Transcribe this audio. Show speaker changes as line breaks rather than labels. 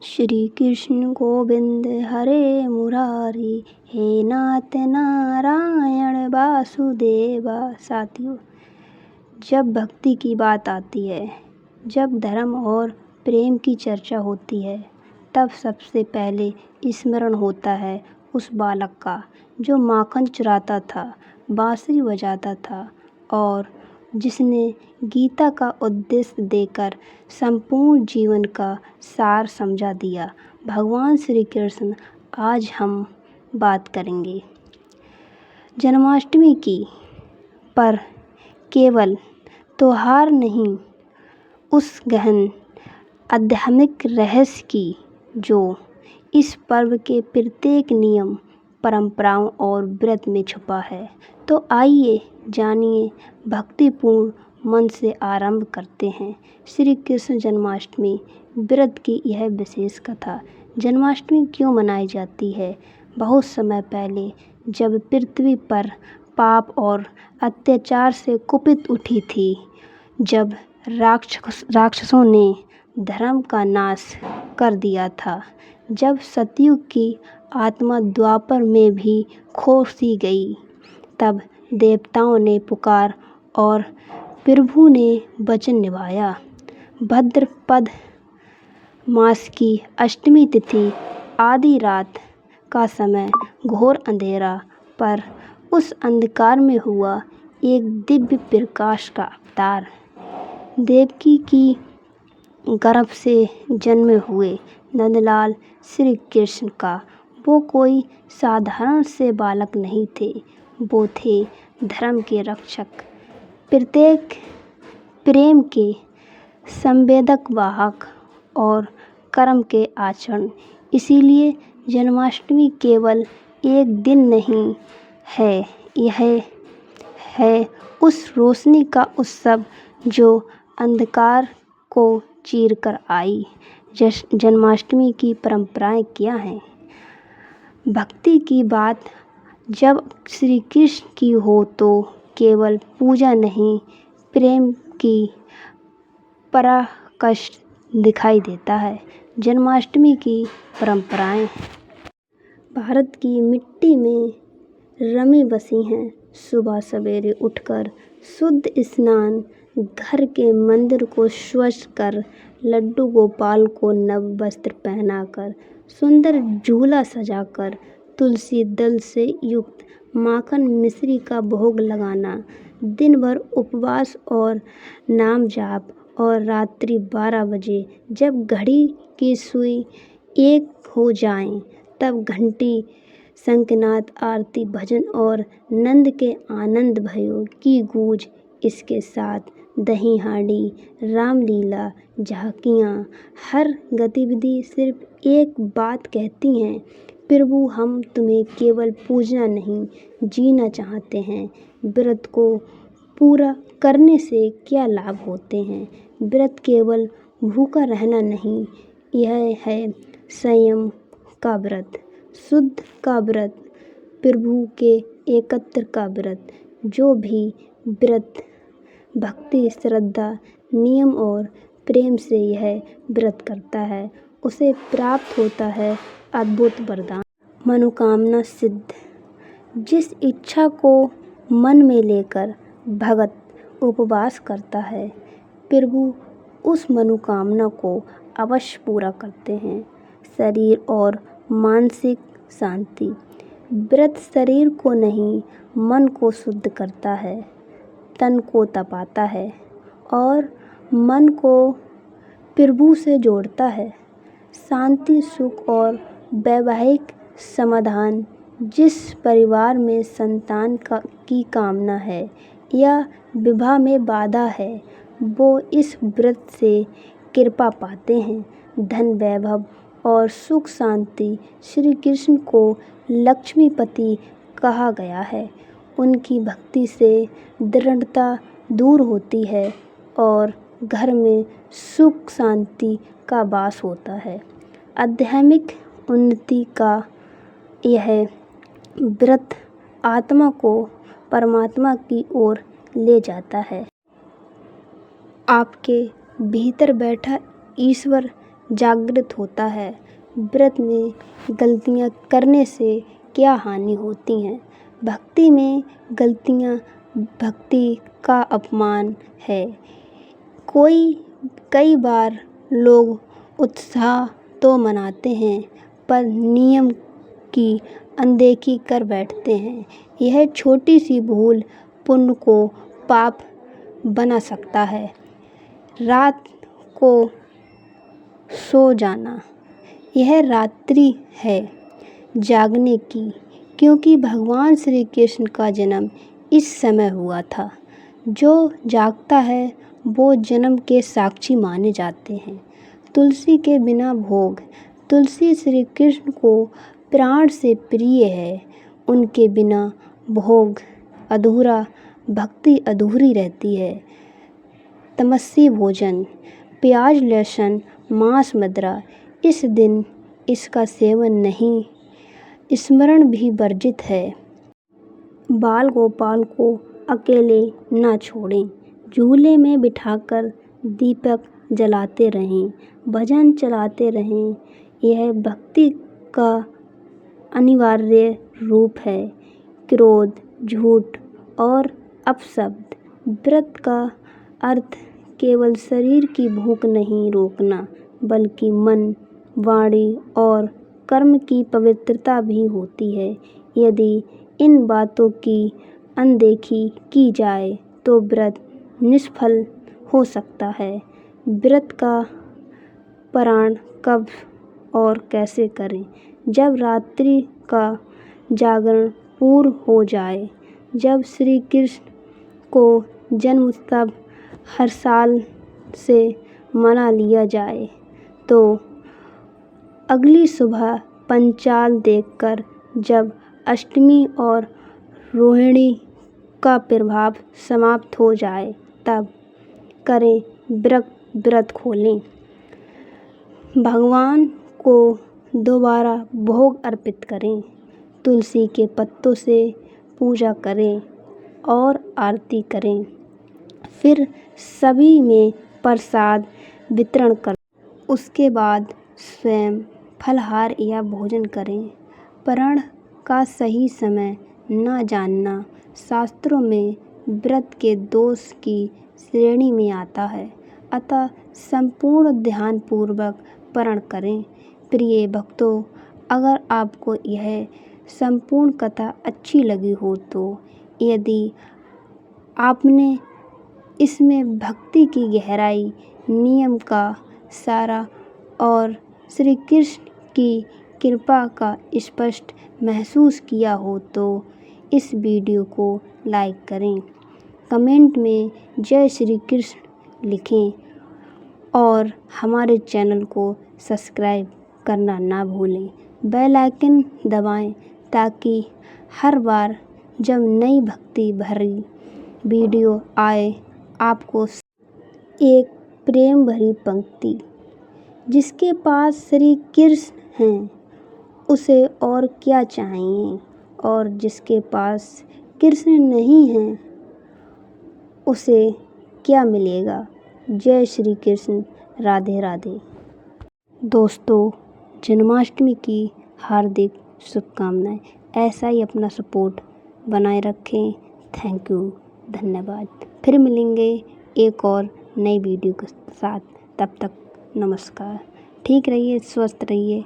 श्री कृष्ण गोविंद हरे मुरारी, हे नाथ नारायण वासुदेवा। साथियों, जब भक्ति की बात आती है, जब धर्म और प्रेम की चर्चा होती है, तब सबसे पहले स्मरण होता है उस बालक का जो माखन चुराता था, बांसुरी बजाता था और जिसने गीता का उद्देश्य देकर संपूर्ण जीवन का सार समझा दिया। भगवान श्री कृष्ण आज हम बात करेंगे जन्माष्टमी की, पर केवल त्योहार नहीं, उस गहन आध्यात्मिक रहस्य की जो इस पर्व के प्रत्येक नियम, परंपराओं और व्रत में छुपा है। तो आइए जानिए, भक्तिपूर्ण मन से आरंभ करते हैं श्री कृष्ण जन्माष्टमी व्रत की यह विशेष कथा। जन्माष्टमी क्यों मनाई जाती है? बहुत समय पहले जब पृथ्वी पर पाप और अत्याचार से कुपित उठी थी, जब राक्षसों ने धर्म का नाश कर दिया था, जब सतयुग की आत्मा द्वापर में भी खो सी गई, तब देवताओं ने पुकार और प्रभु ने वचन निभाया। भाद्रपद मास की अष्टमी तिथि, आधी रात का समय, घोर अंधेरा, पर उस अंधकार में हुआ एक दिव्य प्रकाश का अवतार। देवकी की गर्भ से जन्मे हुए नंदलाल श्री कृष्ण का वो कोई साधारण से बालक नहीं थे, वो थे धर्म के रक्षक, प्रत्येक प्रेम के संवेदक वाहक और कर्म के आचरण। इसीलिए जन्माष्टमी केवल एक दिन नहीं है, यह है उस रोशनी का उत्सव जो अंधकार को चीर कर आई। जन्माष्टमी की परंपराएं क्या हैं? भक्ति की बात जब श्री कृष्ण की हो तो केवल पूजा नहीं, प्रेम की पराकाष्ठ दिखाई देता है। जन्माष्टमी की परंपराएं भारत की मिट्टी में रमी बसी हैं। सुबह सवेरे उठकर शुद्ध स्नान, घर के मंदिर को स्वच्छ कर, लड्डू गोपाल को नव वस्त्र पहनाकर, सुंदर झूला सजाकर, तुलसी दल से युक्त माखन मिश्री का भोग लगाना, दिन भर उपवास और नाम जाप, और रात्रि 12 बजे जब घड़ी की सुई 1 हो जाए, तब घंटी, शंखनाद, आरती, भजन और नंद के आनंद भयों की गूंज, इसके साथ दही हांडी, रामलीला, झांकियाँ, हर गतिविधि सिर्फ एक बात कहती हैं, प्रभु हम तुम्हें केवल पूजना नहीं, जीना चाहते हैं। व्रत को पूरा करने से क्या लाभ होते हैं? व्रत केवल भूखा रहना नहीं, यह है संयम का व्रत, शुद्ध का व्रत, प्रभु के एकत्र का व्रत। जो भी व्रत भक्ति, श्रद्धा, नियम और प्रेम से यह व्रत करता है, उसे प्राप्त होता है अद्भुत वरदान, मनोकामना सिद्ध। जिस इच्छा को मन में लेकर भगत उपवास करता है, प्रभु उस मनोकामना को अवश्य पूरा करते हैं। शरीर और मानसिक शांति। व्रत शरीर को नहीं, मन को शुद्ध करता है, तन को तपाता है और मन को प्रभु से जोड़ता है। शांति, सुख और वैवाहिक समाधान। जिस परिवार में संतान की कामना है या विवाह में बाधा है, वो इस व्रत से कृपा पाते हैं। धन, वैभव और सुख शांति। श्री कृष्ण को लक्ष्मीपति कहा गया है। उनकी भक्ति से दृढ़ता दूर होती है और घर में सुख शांति का वास होता है। आध्यात्मिक उन्नति का यह व्रत आत्मा को परमात्मा की ओर ले जाता है। आपके भीतर बैठा ईश्वर जागृत होता है। व्रत में गलतियाँ करने से क्या हानि होती है? भक्ति में गलतियाँ भक्ति का अपमान है। कई बार लोग उत्साह तो मनाते हैं पर नियम की अनदेखी कर बैठते हैं। यह छोटी सी भूल पुण्य को पाप बना सकता है। रात को सो जाना, यह रात्रि है जागने की, क्योंकि भगवान श्री कृष्ण का जन्म इस समय हुआ था। जो जागता है वो जन्म के साक्षी माने जाते हैं। तुलसी के बिना भोग, तुलसी श्री कृष्ण को प्राण से प्रिय है। उनके बिना भोग अधूरा, भक्ति अधूरी रहती है। तमस्सी भोजन, प्याज लहसुन मांस मदिरा, इस दिन इसका सेवन नहीं, स्मरण भी वर्जित है। बाल गोपाल को अकेले न छोड़ें, झूले में बिठाकर दीपक जलाते रहें, भजन चलाते रहें। यह भक्ति का अनिवार्य रूप है। क्रोध, झूठ और अपशब्द। व्रत का अर्थ केवल शरीर की भूख नहीं रोकना, बल्कि मन, वाणी और कर्म की पवित्रता भी होती है। यदि इन बातों की अनदेखी की जाए तो व्रत निष्फल हो सकता है। व्रत का पारण कब और कैसे करें? जब रात्रि का जागरण पूर्ण हो जाए, जब श्री कृष्ण को जन्मोत्सव हर साल से मना लिया जाए, तो अगली सुबह पंचाल देखकर जब अष्टमी और रोहिणी का प्रभाव समाप्त हो जाए, तब करें व्रत खोलें। भगवान को दोबारा भोग अर्पित करें, तुलसी के पत्तों से पूजा करें और आरती करें। फिर सभी में प्रसाद वितरण करें। उसके बाद स्वयं फलाहार या भोजन करें। पारण का सही समय न जानना शास्त्रों में व्रत के दोष की श्रेणी में आता है। अतः संपूर्ण ध्यानपूर्वक पारण करें। प्रिय भक्तों, अगर आपको यह संपूर्ण कथा अच्छी लगी हो तो यदि आपने इसमें भक्ति की गहराई, नियम का सारा और श्री कृष्ण की कृपा का स्पष्ट महसूस किया हो तो इस वीडियो को लाइक करें, कमेंट में जय श्री कृष्ण लिखें और हमारे चैनल को सब्सक्राइब करना ना भूलें। बेल आइकन दबाएं ताकि हर बार जब नई भक्ति भरी वीडियो आए आपको एक प्रेम भरी पंक्ति। जिसके पास श्री कृष्ण हैं उसे और क्या चाहिए, और जिसके पास कृष्ण नहीं हैं उसे क्या मिलेगा। जय श्री कृष्ण, राधे राधे। दोस्तों, जन्माष्टमी की हार्दिक शुभकामनाएं। ऐसा ही अपना सपोर्ट बनाए रखें। थैंक यू, धन्यवाद। फिर मिलेंगे एक और नई वीडियो के साथ। तब तक नमस्कार। ठीक रहिए, स्वस्थ रहिए।